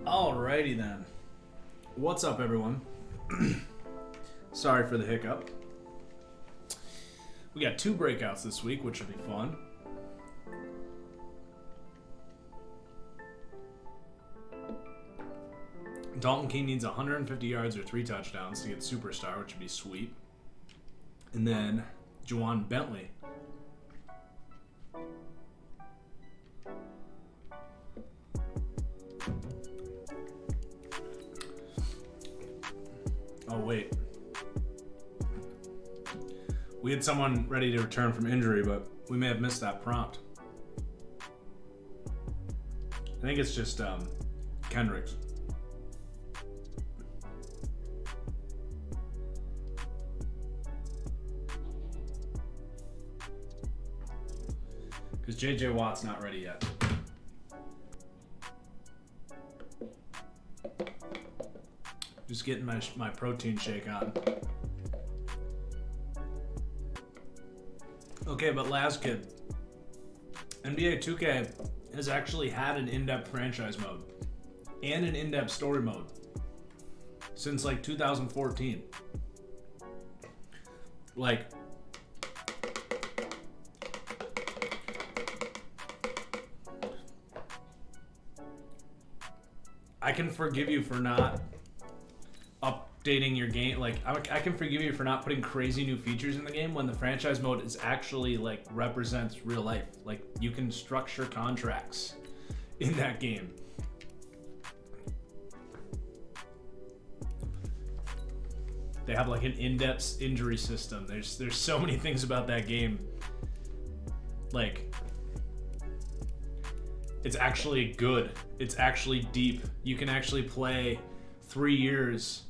Alrighty then. What's up, everyone? Sorry for the hiccup. We got 2 breakouts this week, which will be fun. Dalton Keene needs 150 yards or 3 touchdowns to get superstar, which would be sweet. And then Juwan Bentley. Oh, wait. We had someone ready to return from injury, but we may have missed that prompt. I think it's just Kendricks. Because J.J. Watt's not ready yet. Just getting my protein shake on. Okay, but last kid. NBA 2K has actually had an in-depth franchise mode and an in-depth story mode since like 2014. Like, I can forgive you for not updating your game. Like, I can forgive you for not putting crazy new features in the game when the franchise mode is actually like represents real life. Like, you can structure contracts in that game. They have like an in-depth injury system. There's so many things about that game. Like, it's actually good. It's actually deep. You can actually play 3 years.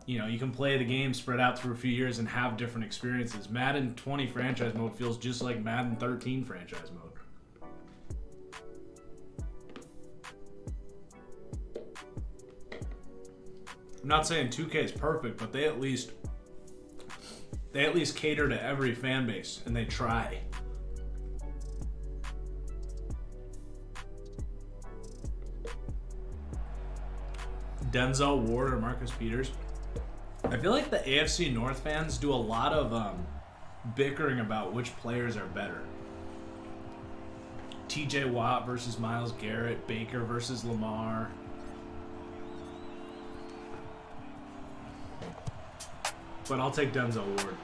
You know, you can play the game spread out through a few years and have different experiences. Madden 20 franchise mode feels just like Madden 13 franchise mode. I'm not saying 2K is perfect, but they at least cater to every fan base, and they try. Denzel Ward or Marcus Peters. I feel like the AFC North fans do a lot of bickering about which players are better. TJ Watt versus Myles Garrett, Baker versus Lamar. But I'll take Denzel Ward.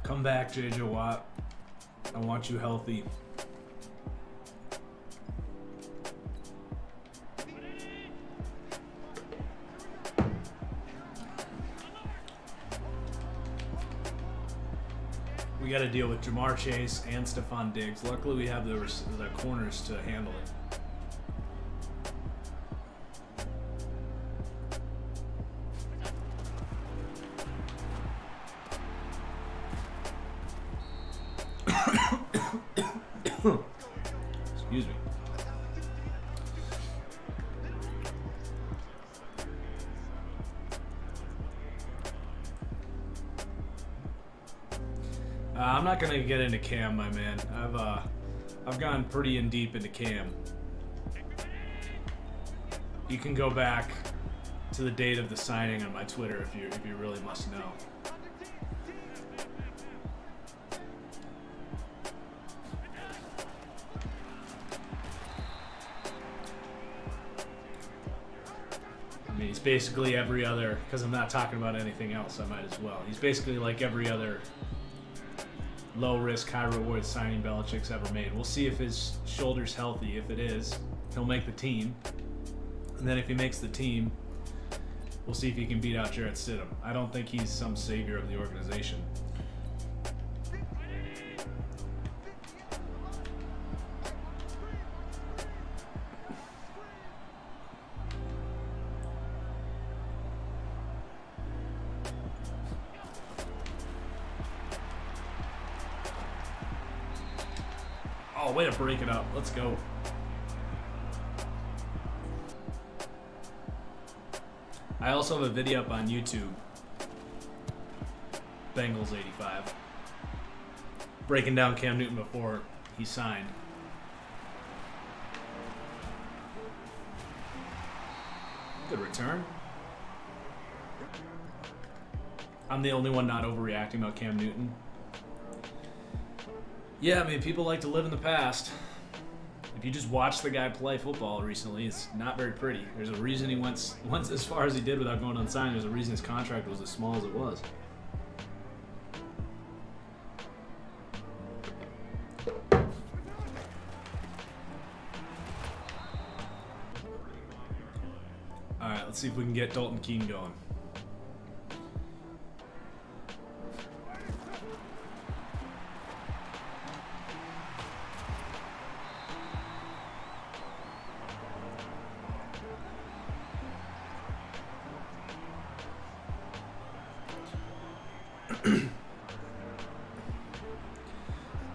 Come back, J.J. Watt. I want you healthy. We got to deal with Jamar Chase and Stephon Diggs. Luckily, we have the corners to handle it. Excuse me. I'm not gonna get into Cam, my man. I've gone pretty in deep into Cam. You can go back to the date of the signing on my Twitter if you really must know. I mean, he's basically every other, because I'm not talking about anything else, I might as well. He's basically like every other low-risk, high-reward signing Belichick's ever made. We'll see if his shoulder's healthy. If it is, he'll make the team. And then if he makes the team, we'll see if he can beat out Jarrett Stidham. I don't think he's some savior of the organization. Oh, way to break it up. Let's go. I also have a video up on YouTube. Bengals 85. Breaking down Cam Newton before he signed. Good return. I'm the only one not overreacting about Cam Newton. Yeah, I mean, people like to live in the past. If you just watch the guy play football recently, it's not very pretty. There's a reason he went as far as he did without going unsigned. There's a reason his contract was as small as it was. All right, let's see if we can get Dalton Keene going.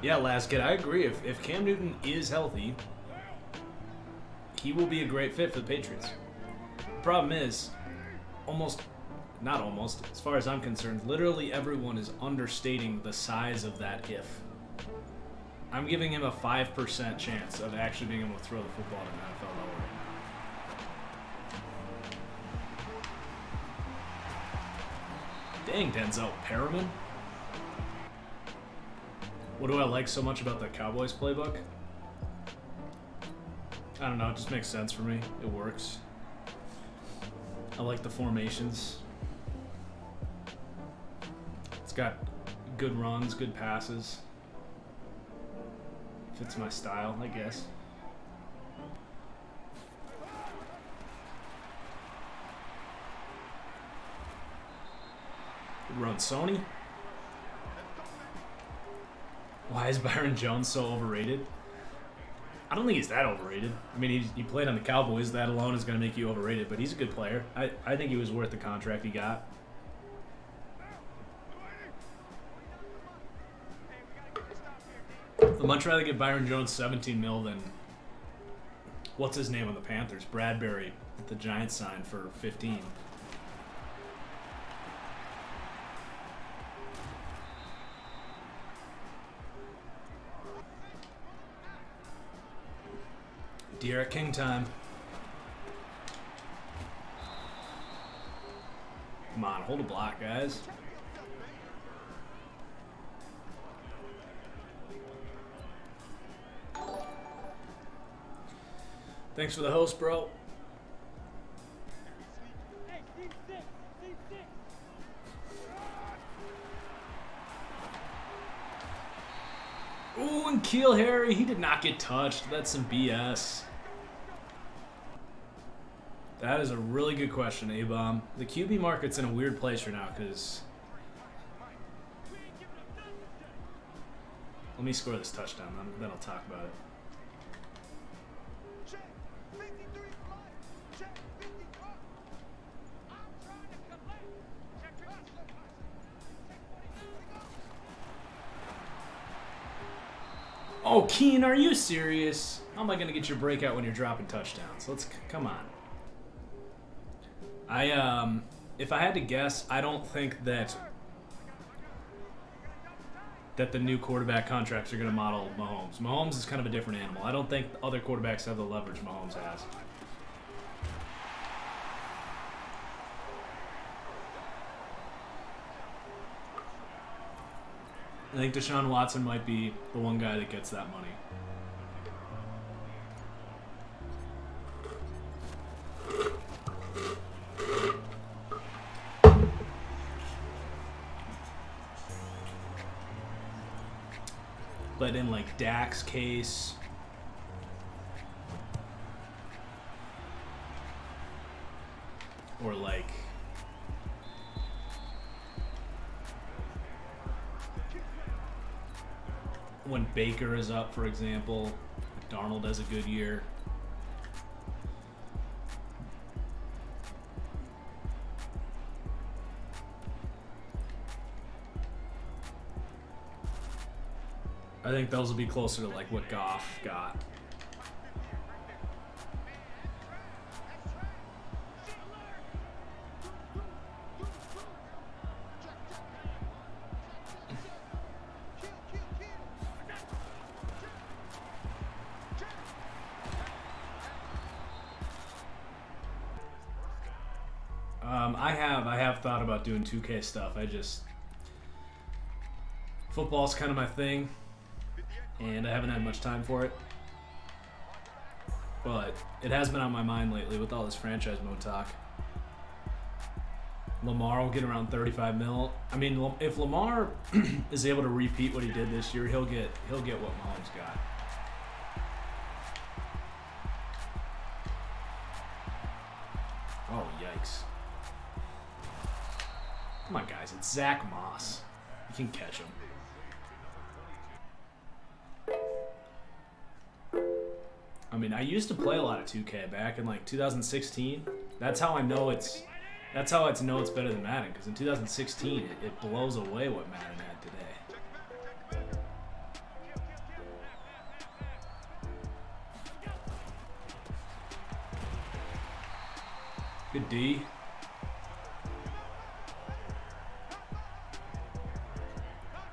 Yeah, last kid, I agree. If Cam Newton is healthy, he will be a great fit for the Patriots. The problem is, not almost, as far as I'm concerned, literally everyone is understating the size of that if. I'm giving him a 5% chance of actually being able to throw the football at an NFL level right now. Dang, Denzel Perriman. What do I like so much about the Cowboys playbook? I don't know, it just makes sense for me. It works. I like the formations. It's got good runs, good passes. Fits my style, I guess. Good run, Sony. Why is Byron Jones so overrated? I don't think he's that overrated. I mean, he played on the Cowboys. That alone is going to make you overrated, but he's a good player. I think he was worth the contract he got. I'd much rather get Byron Jones $17 million than what's his name on the Panthers? Bradbury at the Giants signed for 15. De'Aaron King time. Come on, hold a block, guys. Thanks for the host, bro. Ooh, and Keel Harry, he did not get touched. That's some BS. That is a really good question, A-Bomb. The QB market's in a weird place right now because... Let me score this touchdown, then I'll talk about it. Oh, Keen, are you serious? How am I going to get your breakout when you're dropping touchdowns? Come on. If I had to guess, I don't think that the new quarterback contracts are going to model Mahomes. Mahomes is kind of a different animal. I don't think other quarterbacks have the leverage Mahomes has. I think Deshaun Watson might be the one guy that gets that money. But in like Dak's case, or like when Baker is up, for example, if Darnold has a good year. I think those will be closer to like what Goff got. I have thought about doing 2K stuff. Football's kind of my thing, and I haven't had much time for it. But it has been on my mind lately with all this franchise mode talk. Lamar will get around 35 mil. I mean, if Lamar is able to repeat what he did this year, he'll get what Mahomes got. Oh, yikes. Come on, guys. It's Zach Moss. You can catch him. I mean, I used to play a lot of 2K back in like 2016. That's how I know it's better than Madden, because in 2016 it blows away what Madden had today. Good D.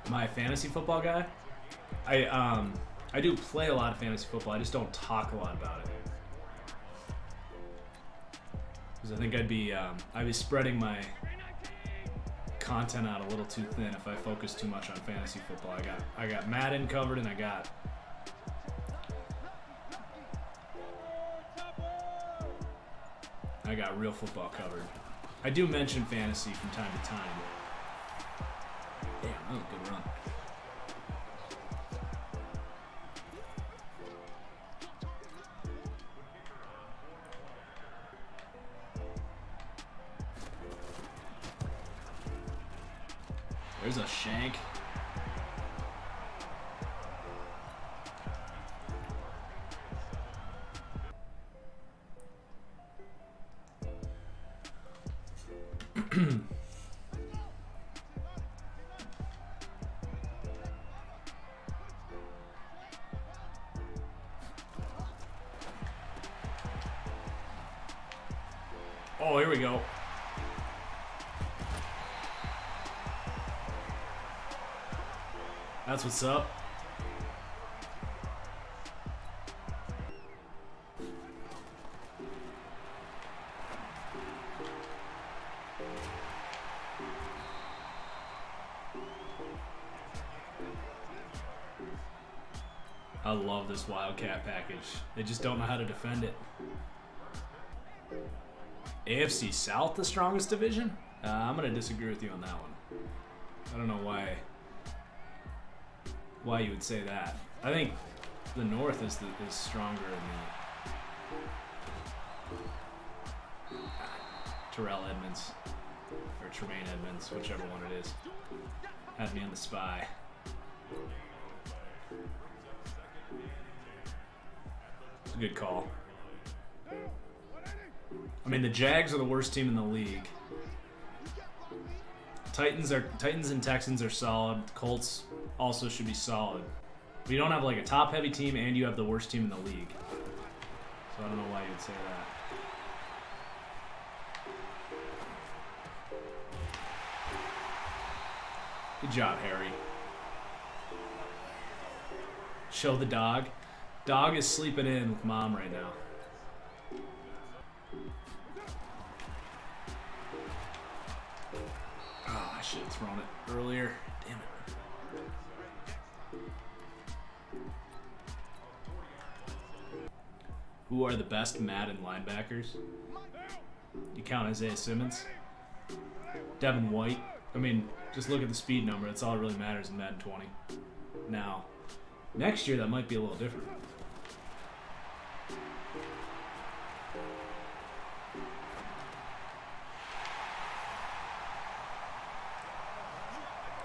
Am I a fantasy football guy? I do play a lot of fantasy football. I just don't talk a lot about it. Because I think I'd be spreading my content out a little too thin if I focus too much on fantasy football. I got Madden covered, and I got real football covered. I do mention fantasy from time to time. Damn, that was a good run. There's a shank. Oh, here we go. That's what's up. I love this Wildcat package. They just don't know how to defend it. AFC South, the strongest division? I'm going to disagree with you on that one. I don't know why you would say that. I think the North is stronger in the Terrell Edmonds or Tremaine Edmonds, whichever one it is. Had me on the spy. It's a good call. I mean, the Jags are the worst team in the league. Titans and Texans are solid. Colts also should be solid. But you don't have like a top-heavy team, and you have the worst team in the league. So I don't know why you would say that. Good job, Harry. Show the dog. Dog is sleeping in with mom right now. Oh, I should have thrown it earlier. Damn it. Who are the best Madden linebackers? You count Isaiah Simmons? Devin White? I mean, just look at the speed number. That's all that really matters in Madden 20. Now, next year that might be a little different.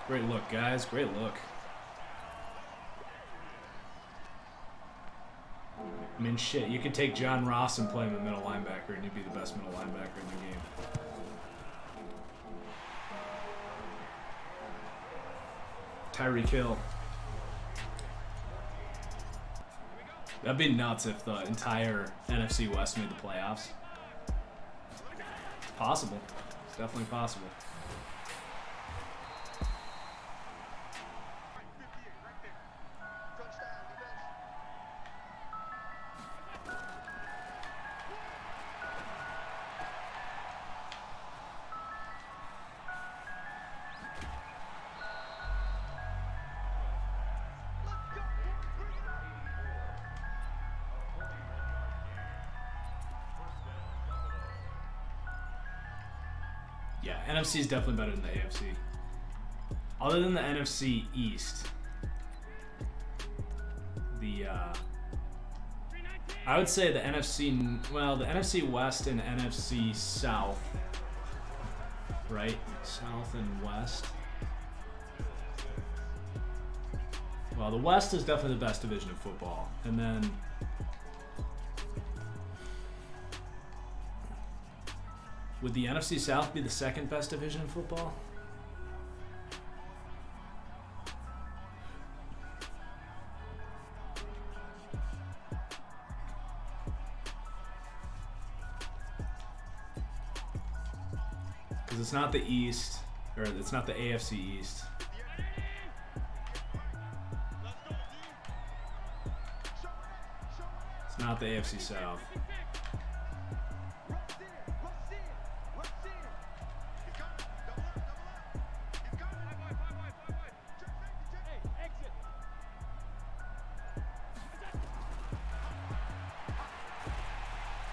Great look, guys. Great look. I mean, shit, you could take John Ross and play him at middle linebacker, and he'd be the best middle linebacker in the game. Tyreek Hill. That'd be nuts if the entire NFC West made the playoffs. Possible. It's definitely possible. Yeah, NFC is definitely better than the AFC. Other than the NFC East, I would say the NFC West and NFC South, right? South and West. Well, the West is definitely the best division of football, and then would the NFC South be the second best division in football? Because it's not the East, or it's not the AFC East. It's not the AFC South.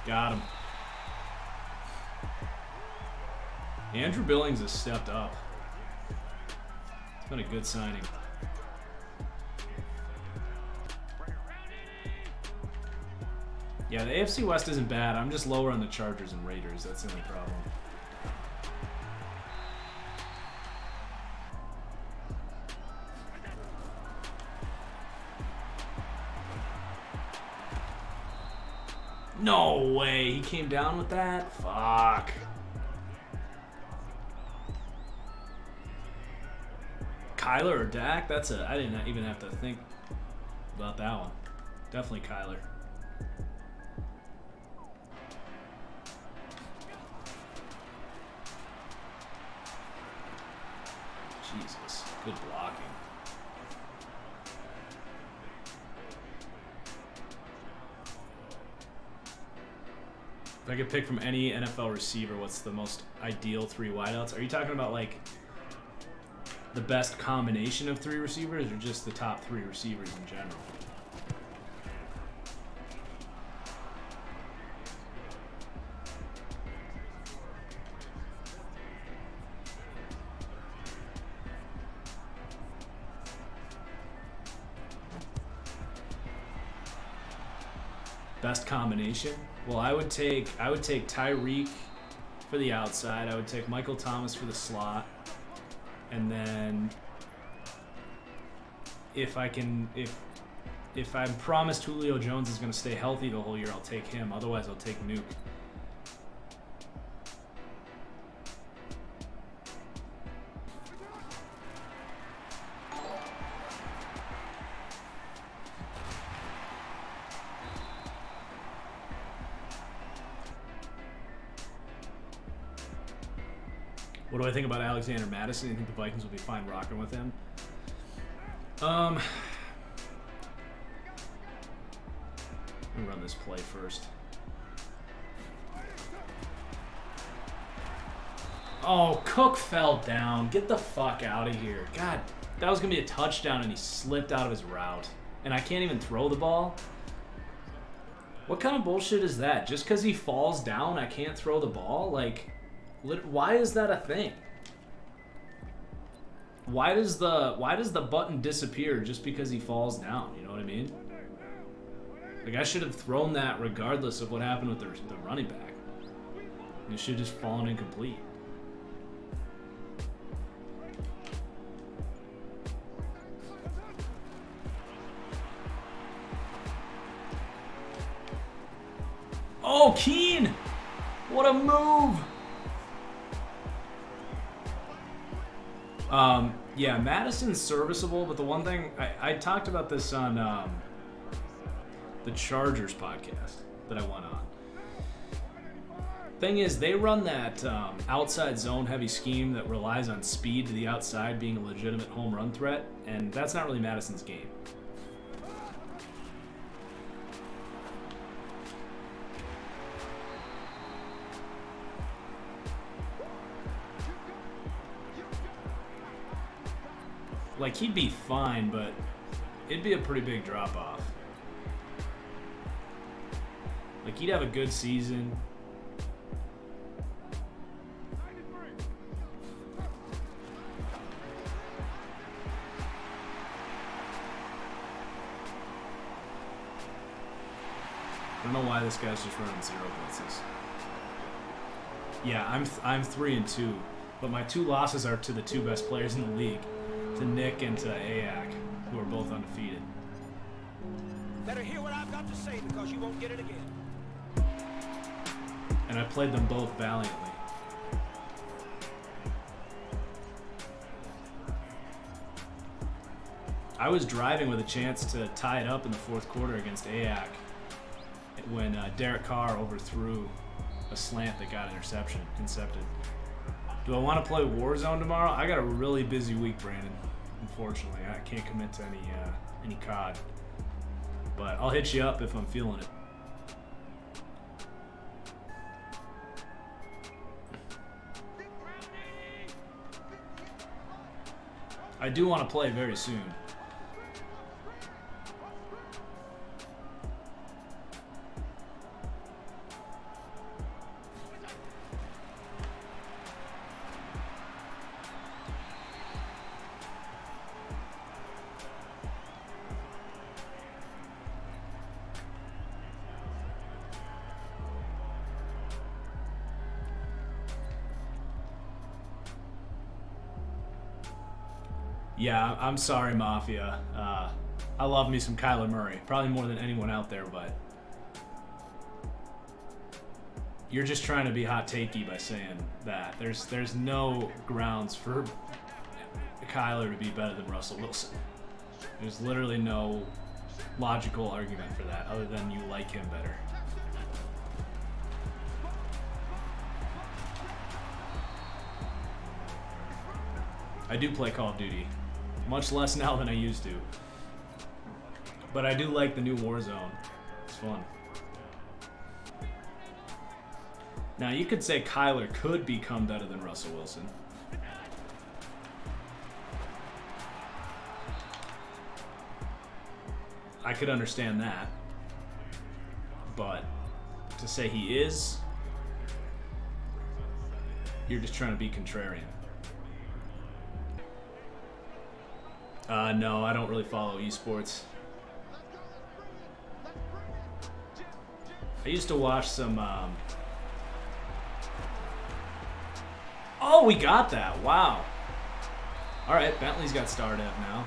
Got him. Andrew Billings has stepped up. It's been a good signing. Yeah, the AFC West isn't bad. I'm just lower on the Chargers and Raiders. That's the only problem. No way. He came down with that? Fuck. Kyler or Dak? I didn't even have to think about that one. Definitely Kyler. Jesus. Good blocking. If I could pick from any NFL receiver, what's the most ideal 3 wideouts? Are you talking about like the best combination of 3 receivers or just the top 3 receivers in general? Best combination? Well, I would take Tyreek for the outside. I would take Michael Thomas for the slot. And then if I'm promised Julio Jones is going to stay healthy the whole year, I'll take him. Otherwise, I'll take Nuke. What do I think about Alexander Madison? I think the Vikings will be fine rocking with him. Let me run this play first. Oh, Cook fell down. Get the fuck out of here. God, that was going to be a touchdown and he slipped out of his route. And I can't even throw the ball? What kind of bullshit is that? Just because he falls down, I can't throw the ball? Like, why is that a thing? Why does the button disappear just because he falls down? You know what I mean? Like, I should have thrown that regardless of what happened with the running back. It should have just fallen incomplete. Oh, Keen! What a move! Yeah, Madison's serviceable, but the one thing I talked about this on the Chargers podcast that I went on. Thing is, they run that outside zone heavy scheme that relies on speed to the outside being a legitimate home run threat, and that's not really Madison's game. Like, he'd be fine, but it'd be a pretty big drop-off. Like, he'd have a good season. I don't know why this guy's just running 0 blitzes. Yeah, I'm 3-2, but my 2 losses are to the 2 best players in the league, to Nick and to AAC, who are both undefeated. Better hear what I've got to say because you won't get it again. And I played them both valiantly. I was driving with a chance to tie it up in the 4th quarter against AAC when Derek Carr overthrew a slant that got intercepted. Do I want to play Warzone tomorrow? I got a really busy week, Brandon. Unfortunately, I can't commit to any COD. But I'll hit you up if I'm feeling it. I do want to play very soon. Yeah, I'm sorry, Mafia. I love me some Kyler Murray, probably more than anyone out there, but you're just trying to be hot takey by saying that. There's no grounds for Kyler to be better than Russell Wilson. There's literally no logical argument for that other than you like him better. I do play Call of Duty. Much less now than I used to. But I do like the new Warzone. It's fun. Now, you could say Kyler could become better than Russell Wilson. I could understand that. But to say he is, you're just trying to be contrarian. No, I don't really follow esports. I used to watch some, Oh, we got that. Wow. All right, Bentley's got star dev now.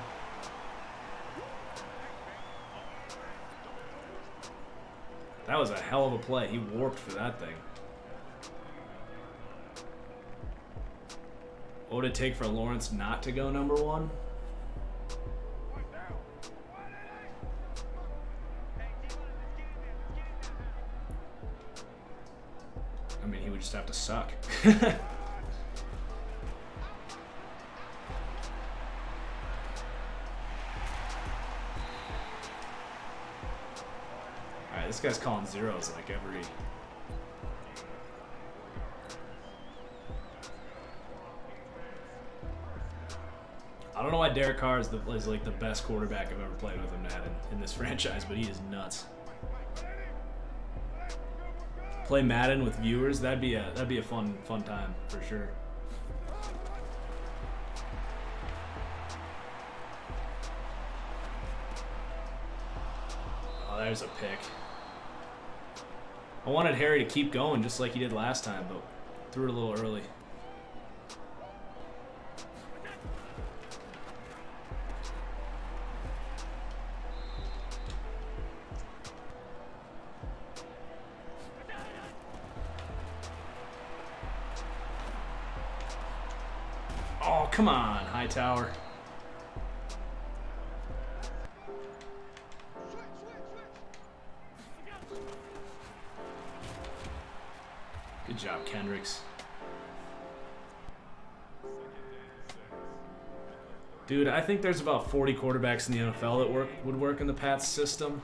That was a hell of a play. He warped for that thing. What would it take for Lawrence not to go number 1? I mean, he would just have to suck. Alright, this guy's calling zeros like every... I don't know why Derek Carr is like the best quarterback I've ever played with him in this franchise, but he is nuts. Play Madden with viewers, that'd be a fun time for sure. Oh, there's a pick. I wanted Harry to keep going just like he did last time, but threw it a little early. Oh, come on, Hightower. Good job, Kendricks. Dude, I think there's about 40 quarterbacks in the NFL that would work in the Pats system.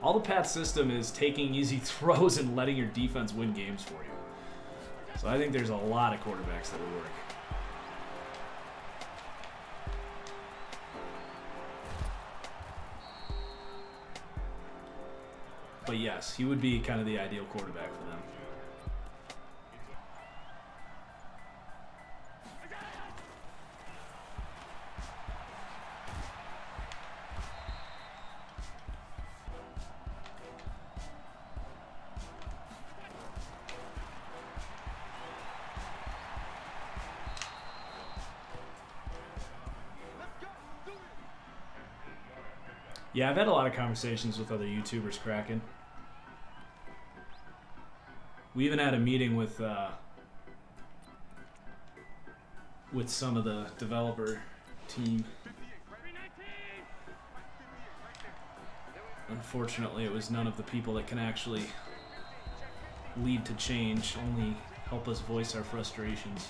All the Pats system is taking easy throws and letting your defense win games for you. So I think there's a lot of quarterbacks that would work. But yes, he would be kind of the ideal quarterback for them. Yeah, I've had a lot of conversations with other YouTubers cracking. We even had a meeting with some of the developer team. Unfortunately, it was none of the people that can actually lead to change, only help us voice our frustrations.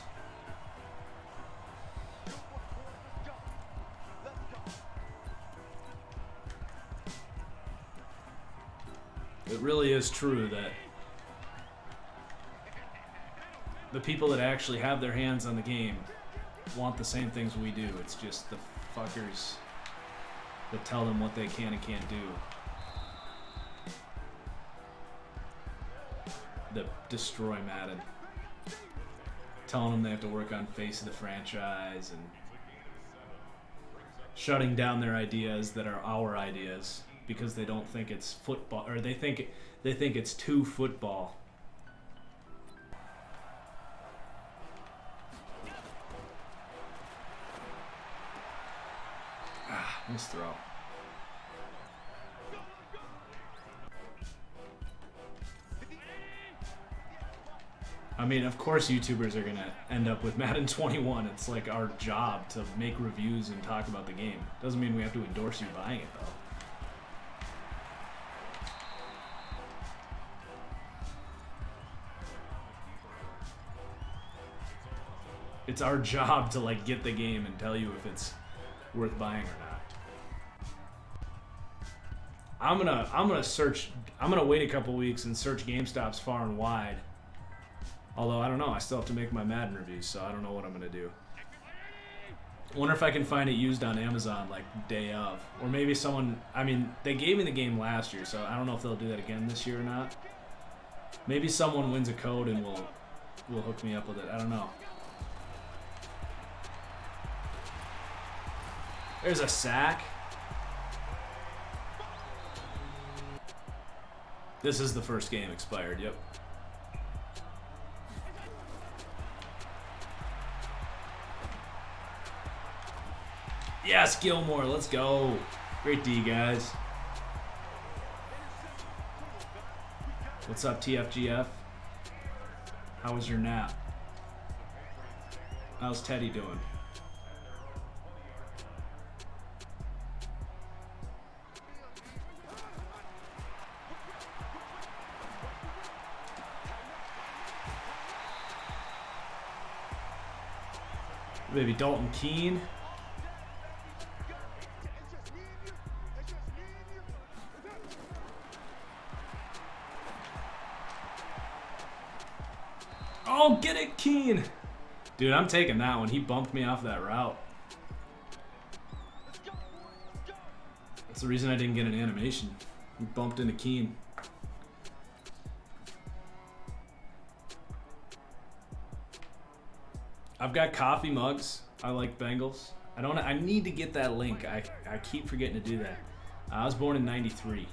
It really is true that the people that actually have their hands on the game want the same things we do. It's just the fuckers that tell them what they can and can't do that destroy Madden. Telling them they have to work on face of the franchise and shutting down their ideas that are our ideas because they don't think it's football, or they think it's too football. Nice throw. I mean, of course YouTubers are going to end up with Madden 21. It's like our job to make reviews and talk about the game. Doesn't mean we have to endorse you buying it, though. It's our job to like get the game and tell you if it's worth buying or not. I'm gonna wait a couple weeks and search GameStops far and wide. Although I don't know, I still have to make my Madden reviews, so I don't know what I'm gonna do. I wonder if I can find it used on Amazon like day of, or maybe someone. I mean, they gave me the game last year, so I don't know if they'll do that again this year or not. Maybe someone wins a code and will hook me up with it. I don't know. There's a sack. This is the first game expired, yep. Yes, Gilmore, let's go. Great D, guys. What's up, TFGF? How was your nap? How's Teddy doing? Maybe Dalton Keene. Oh, get it, Keene. Dude, I'm taking that one. He bumped me off that route. That's the reason I didn't get an animation. He bumped into Keene. I've got coffee mugs. I like Bengals. I need to get that link. I keep forgetting to do that. I was born in '93.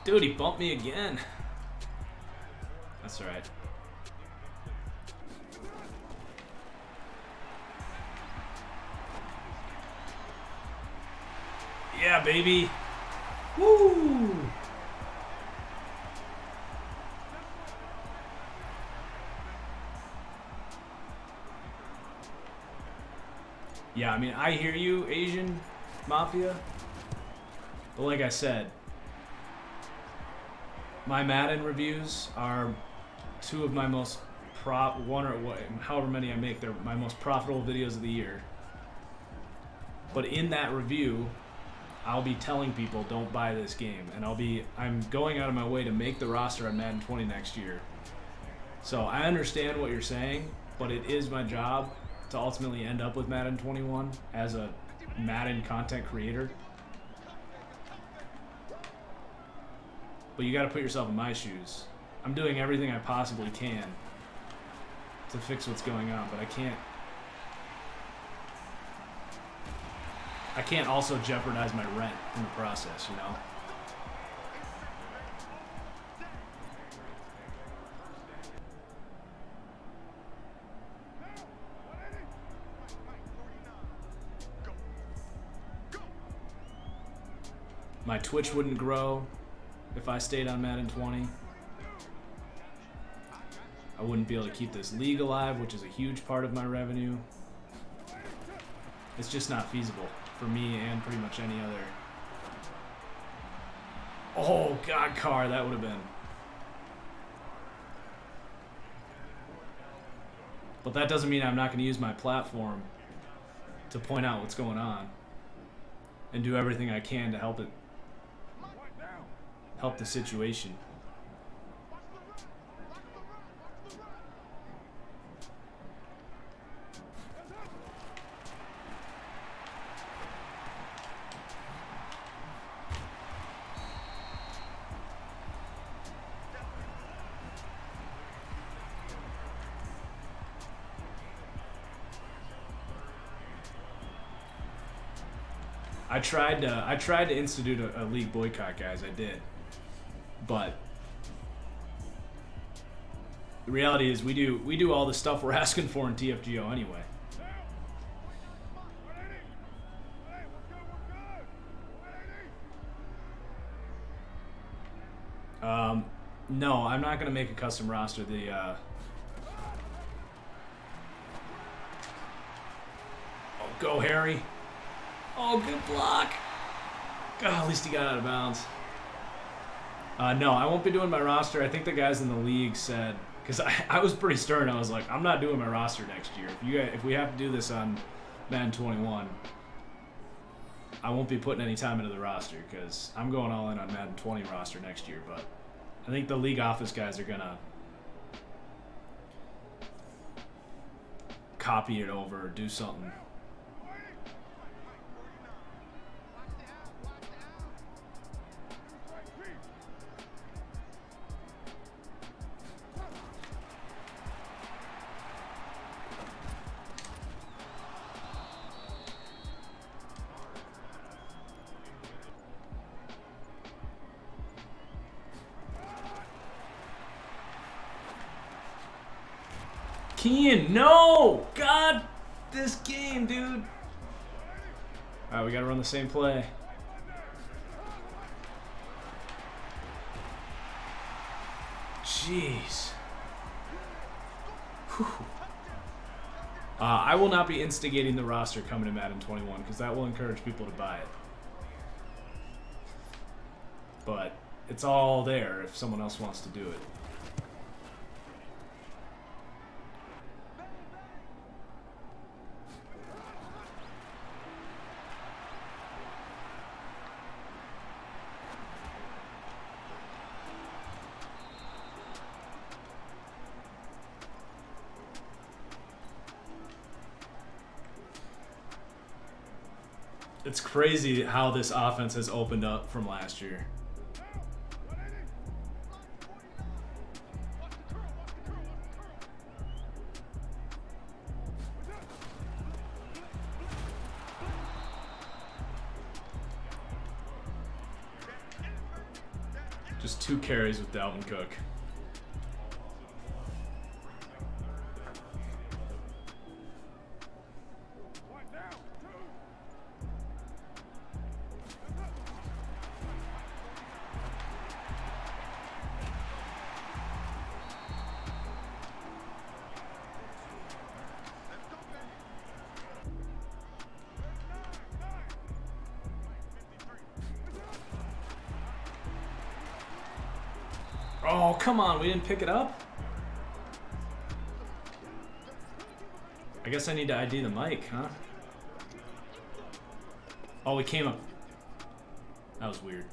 Dude, he bumped me again. That's all right. Yeah, baby. Woo! Yeah, I mean, I hear you, Asian Mafia. But like I said, my Madden reviews are two of my most however many I make, they're my most profitable videos of the year. But in that review, I'll be telling people don't buy this game, and I'm going out of my way to make the roster on Madden 20 next year. So I understand what you're saying, but it is my job to ultimately end up with Madden 21 as a Madden content creator. But you got to put yourself in my shoes. I'm doing everything I possibly can to fix what's going on, but I can't also jeopardize my rent in the process, you know? My Twitch wouldn't grow if I stayed on Madden 20. I wouldn't be able to keep this league alive, which is a huge part of my revenue. It's just not feasible for me and pretty much any other. Oh, God, car, that would have been. But that doesn't mean I'm not going to use my platform to point out what's going on and do everything I can to help the situation. I tried to institute a league boycott, guys. I did, but the reality is we do all the stuff we're asking for in TFGO anyway. No, I'm not gonna make a custom roster. Oh, go Harry. Oh, good block. God, at least he got out of bounds. No, I won't be doing my roster. I think the guys in the league said, because I was pretty stern. I was like, I'm not doing my roster next year. If we have to do this on Madden 21, I won't be putting any time into the roster because I'm going all in on Madden 20 roster next year. But I think the league office guys are gonna copy it over or do something. Kean, no! God, this game, dude. Alright, we gotta run the same play. Jeez. Whew. I will not be instigating the roster coming to Madden 21 because that will encourage people to buy it. But it's all there if someone else wants to do it. It's crazy how this offense has opened up from last year. Just 2 carries with Dalvin Cook. Oh, come on. We didn't pick it up? I guess I need to ID the mic, huh? Oh, we came up. That was weird.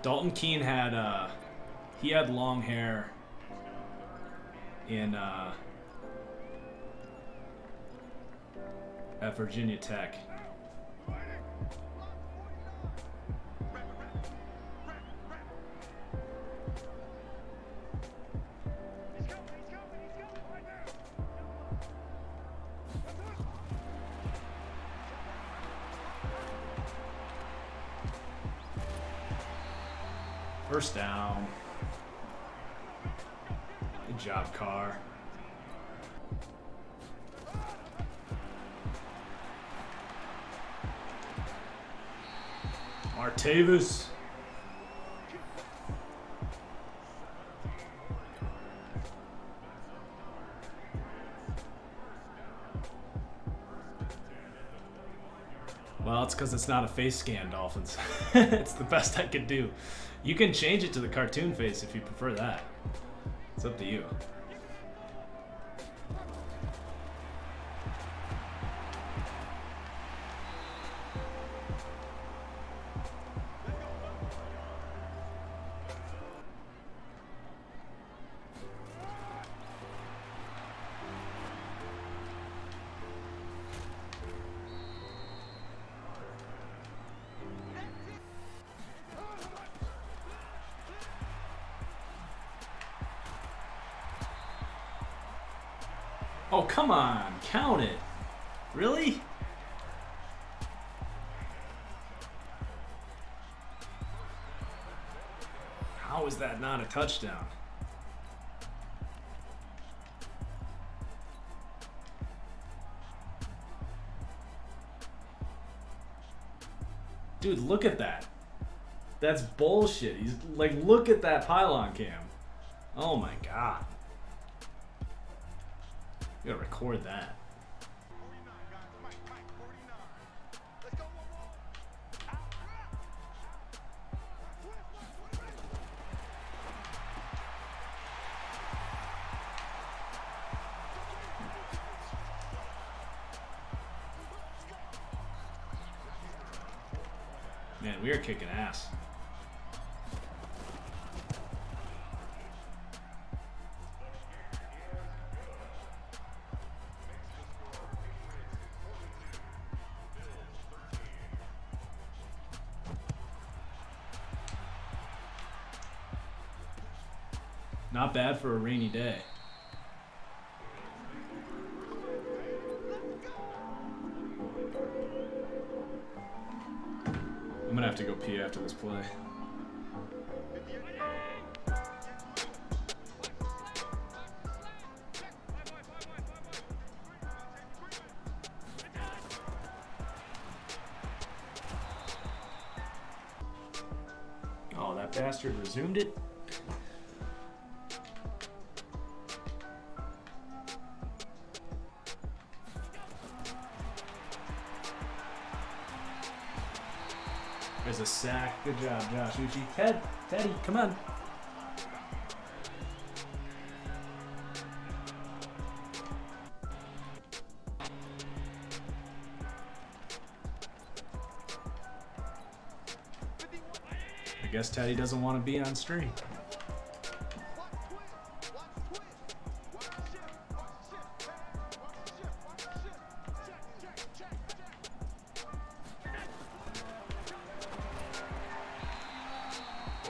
Dalton Keene had he had long hair in at Virginia Tech. First down. Good job, Carr. Martavis. Well, it's because it's not a face scan, Dolphins. It's the best I could do. You can change it to the cartoon face if you prefer that. It's up to you. Oh, come on. Count it. Really? How is that not a touchdown? Dude, look at that. That's bullshit. He's like, look at that pylon cam. Oh my god. You gotta record that. Man, we are kicking ass. Not bad for a rainy day. I'm gonna have to go pee after this play. Oh, that bastard resumed it? There's a sack. Good job, Josh Uchi. Teddy, come on. I guess Teddy doesn't want to be on stream.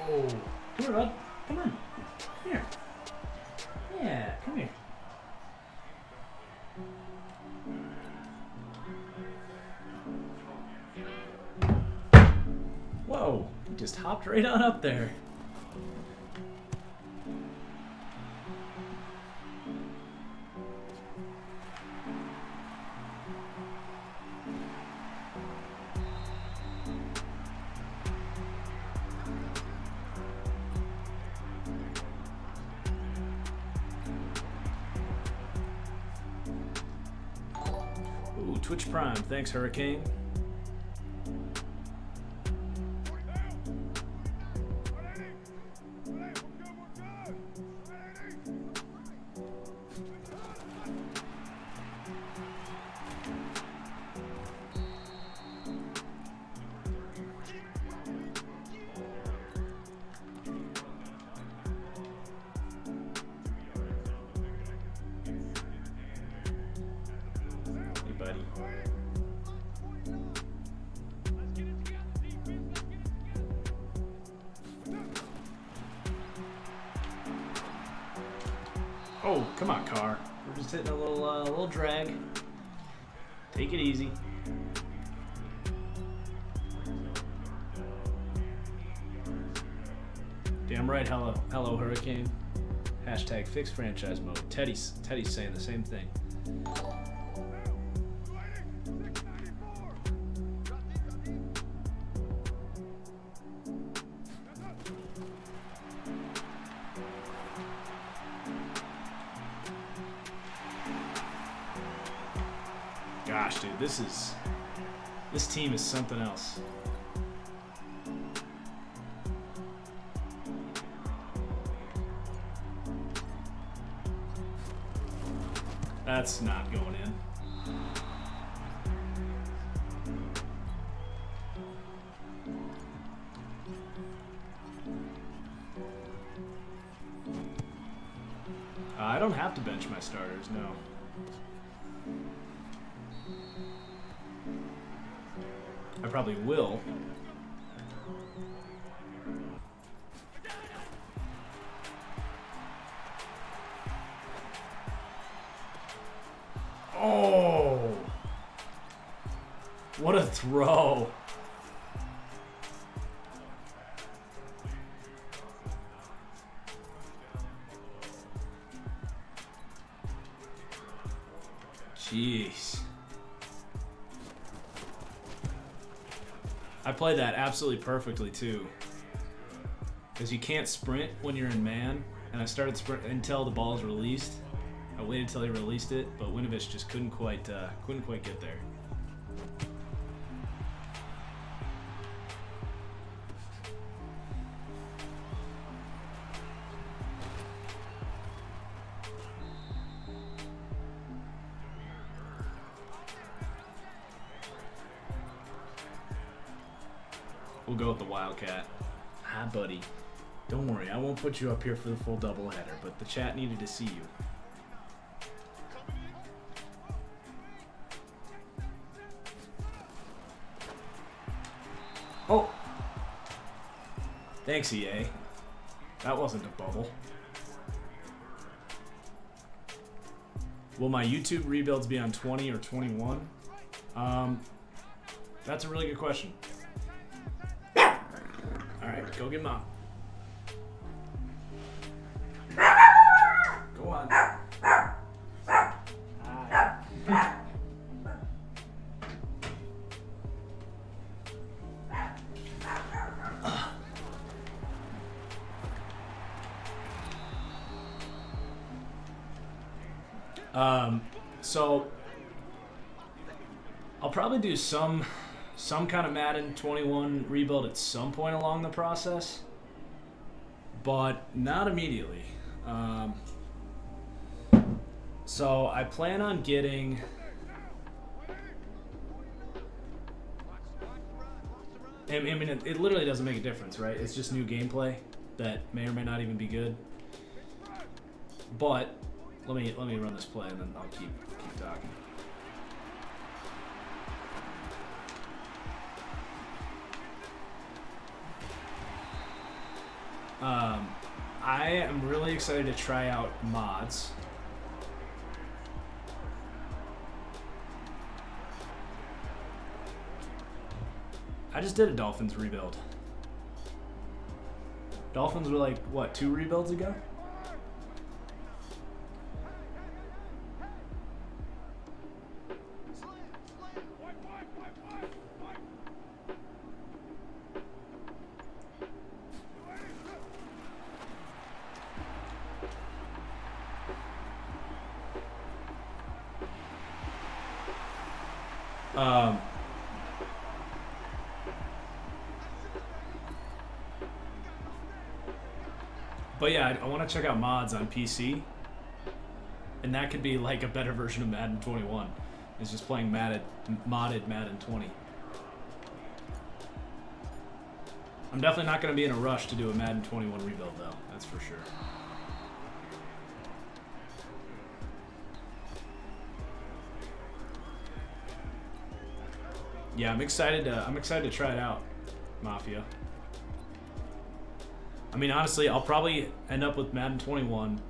Oh, come here, bud. Come on. Here. Yeah, come here. Whoa, he just hopped right on up there. Twitch Prime. Thanks, Hurricane. Oh, come on, car. We're just hitting a little drag. Take it easy. Damn right, hello, Hurricane. Hashtag fix franchise mode. Teddy's saying the same thing. Gosh, dude, this team is something else. That's not going in. I don't have to bench my starters, no. I probably will. Oh! What a throw. Jeez. I played that absolutely perfectly too. Because you can't sprint when you're in man, and I started sprinting until the ball's released. I waited until he released it, but Winovich just couldn't quite get there. We'll go with the Wildcat. Hi, buddy. Don't worry, I won't put you up here for the full doubleheader, but the chat needed to see you. Oh! Thanks, EA. That wasn't a bubble. Will my YouTube rebuilds be on 20 or 21? That's a really good question. Alright, go get Mom. Go on. So I'll probably do some kind of Madden 21 rebuild at some point along the process, but not immediately. So I plan on getting I mean, it literally doesn't make a difference, right? It's just new gameplay that may or may not even be good. But let me run this play and then I'll keep talking. I am really excited to try out mods. I just did a Dolphins rebuild. Dolphins were like, what, 2 rebuilds ago? But yeah, I want to check out mods on PC, and that could be like a better version of Madden 21. Is just playing modded Madden 20. I'm definitely not going to be in a rush to do a Madden 21 rebuild though. That's for sure. Yeah, I'm excited to try it out, Mafia. I mean, honestly, I'll probably end up with Madden 21,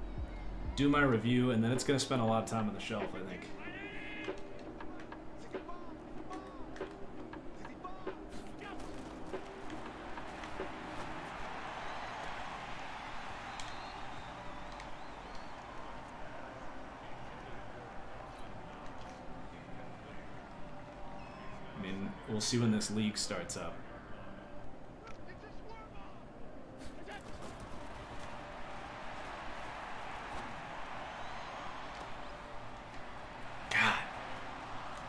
do my review, and then it's going to spend a lot of time on the shelf, I think. I mean, we'll see when this league starts up.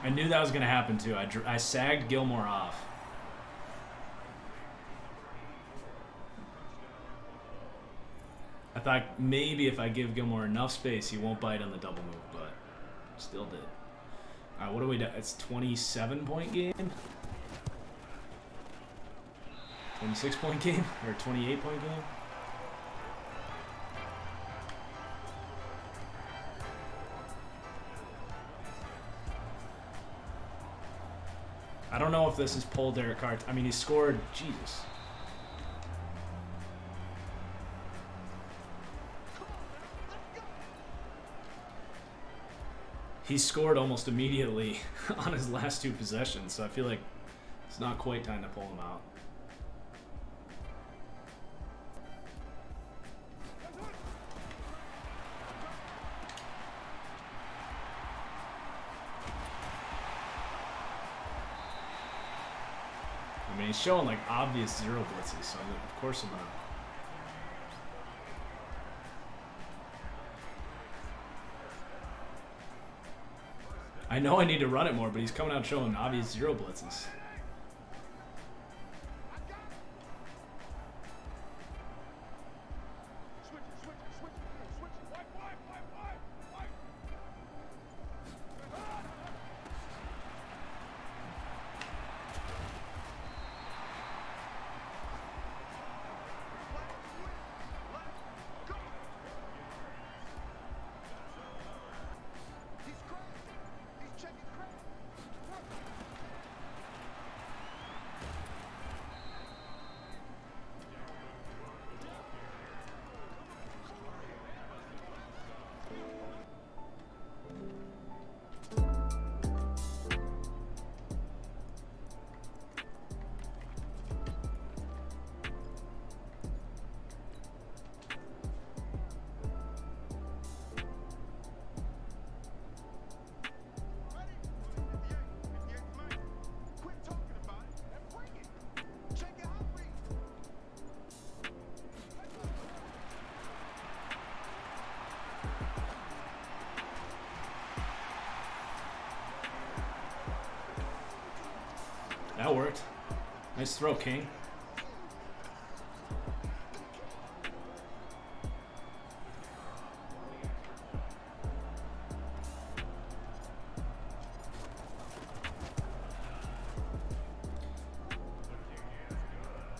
I knew that was going to happen too. I sagged Gilmore off. I thought maybe if I give Gilmore enough space, he won't bite on the double move, but still did. Alright, what do we do? It's 27-point game? 26-point game? Or 28-point game? I don't know if this is pulled Derek Carr. I mean, he scored. Jesus. He scored almost immediately on his last two possessions, so I feel like it's not quite time to pull him out. I mean, he's showing like obvious zero blitzes, so of course I'm not. I know I need to run it more, but he's coming out showing obvious zero blitzes. That worked. Nice throw, King.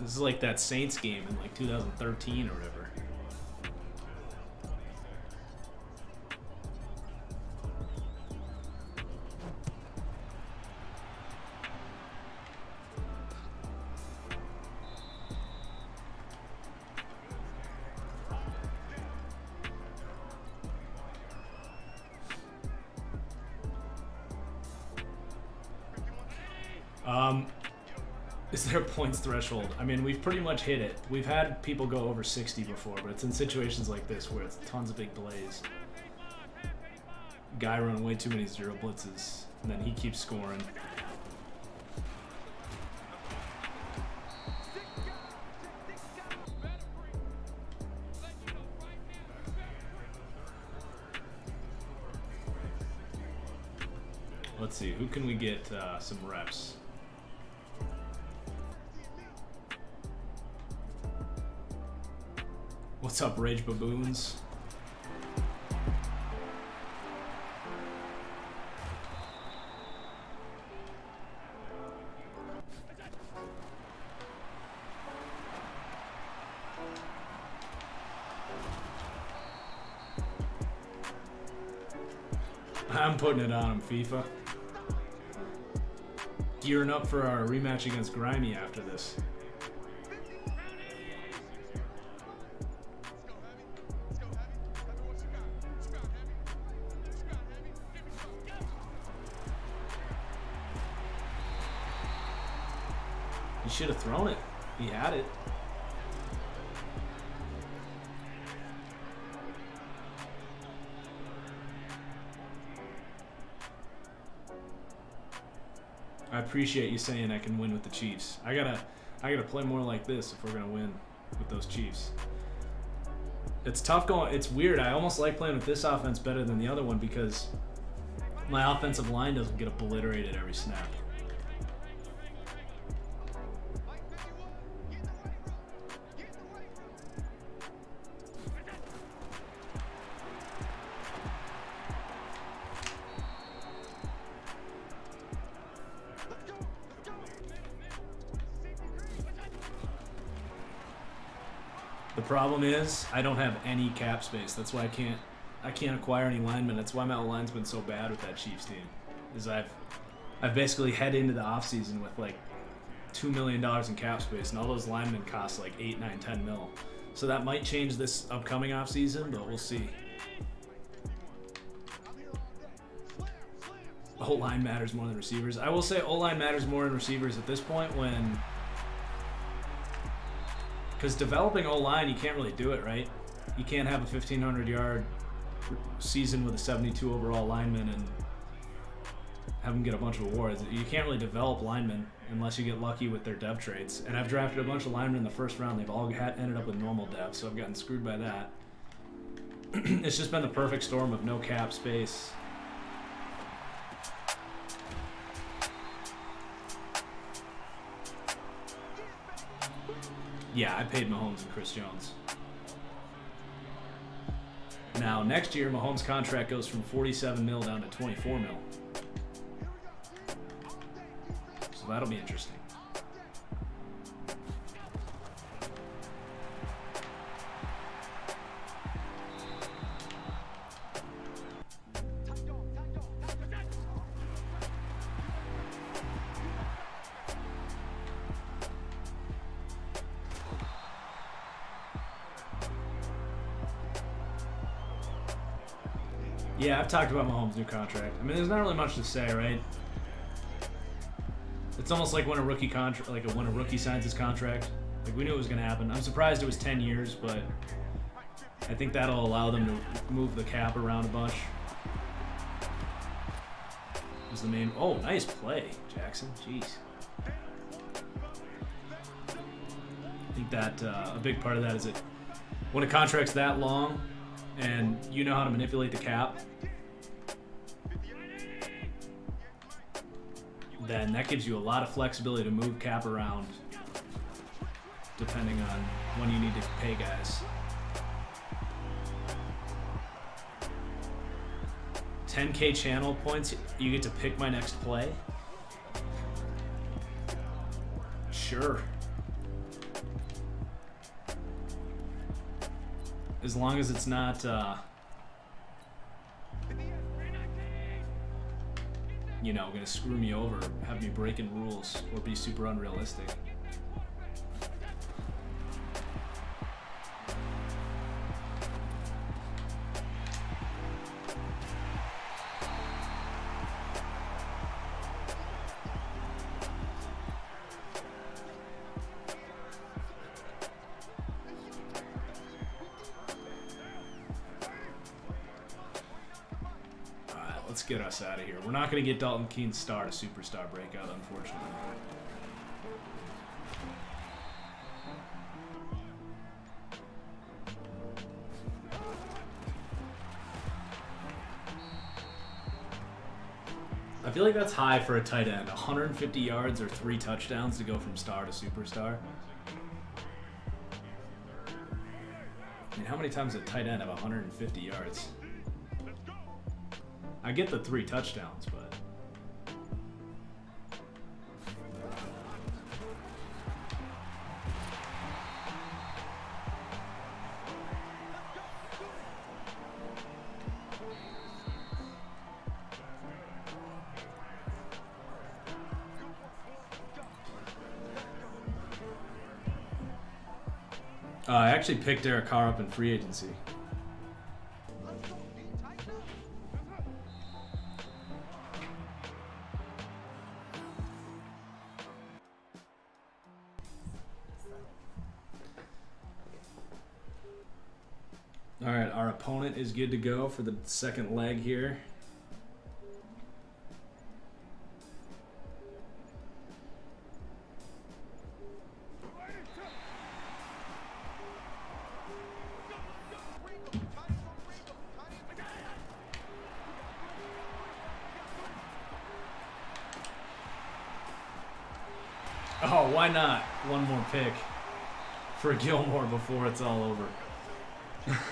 This is like that Saints game in like 2013 or whatever. Is there a points threshold? I mean, we've pretty much hit it. We've had people go over 60 before, but it's in situations like this where it's tons of big plays. Guy running way too many zero blitzes, and then he keeps scoring. Let's see, who can we get some reps? What's up, Rage Baboons? I'm putting it on him, FIFA. Gearing up for our rematch against Grimy after this. He should have thrown it. He had it. I appreciate you saying I can win with the Chiefs. I gotta play more like this if we're gonna win with those Chiefs. It's tough going. It's weird. I almost like playing with this offense better than the other one because my offensive line doesn't get obliterated every snap. The problem is I don't have any cap space. That's why I can't acquire any linemen. That's why my line's been so bad with that Chiefs team. Is I've basically head into the offseason with like $2 million in cap space, and all those linemen cost like 8, 9, 10 mil. So that might change this upcoming offseason, but we'll see. O-line matters more than receivers. I will say O-line matters more than receivers at this point when... Because developing O-line, you can't really do it, right? You can't have a 1,500-yard season with a 72 overall lineman and have them get a bunch of awards. You can't really develop linemen unless you get lucky with their dev traits. And I've drafted a bunch of linemen in the first round. They've all ended up with normal dev, so I've gotten screwed by that. It's just been the perfect storm of no cap space. Yeah, I paid Mahomes and Chris Jones. Now, next year, Mahomes' contract goes from 47 mil down to 24 mil. So that'll be interesting. Yeah, I've talked about Mahomes' new contract. I mean, there's not really much to say, right? It's almost like when a rookie when a rookie signs his contract. Like, we knew it was going to happen. I'm surprised it was 10 years, but I think that'll allow them to move the cap around a bunch. Was the main... Oh, nice play, Jackson. Jeez. I think that a big part of that is that when a contract's that long and you know how to manipulate the cap, then that gives you a lot of flexibility to move cap around depending on when you need to pay guys. 10K channel points, you get to pick my next play? Sure. As long as it's not, you know, gonna screw me over, have me breaking rules, or be super unrealistic. Let's get us out of here. We're not going to get Dalton Keene's star to superstar breakout, unfortunately. I feel like that's high for a tight end. 150 yards or 3 touchdowns to go from star to superstar. I mean, how many times did a tight end have 150 yards? I get the 3 touchdowns, but... I actually picked Derek Carr up in free agency. All right, our opponent is good to go for the second leg here. Oh, why not? One more pick for Gilmore before it's all over.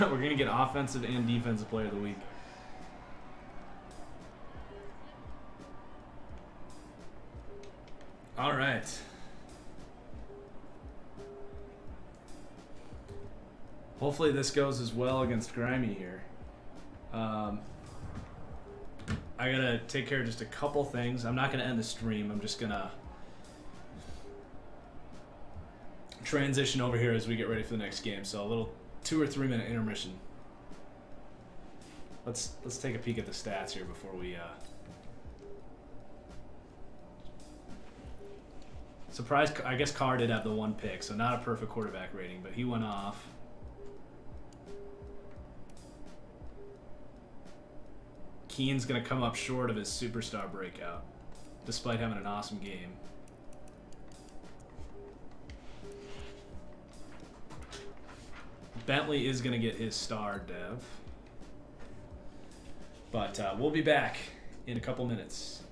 We're going to get offensive and defensive player of the week. All right. Hopefully this goes as well against Grimy here. I got to take care of just a couple things. I'm not going to end the stream. I'm just going to transition over here as we get ready for the next game. So a little 2 or 3 minute intermission. Let's take a peek at the stats here before we surprise. I guess Carr did have the 1 pick, so not a perfect quarterback rating, but he went off. Keen's gonna come up short of his superstar breakout, despite having an awesome game. Bentley is going to get his star, Dev. But we'll be back in a couple minutes.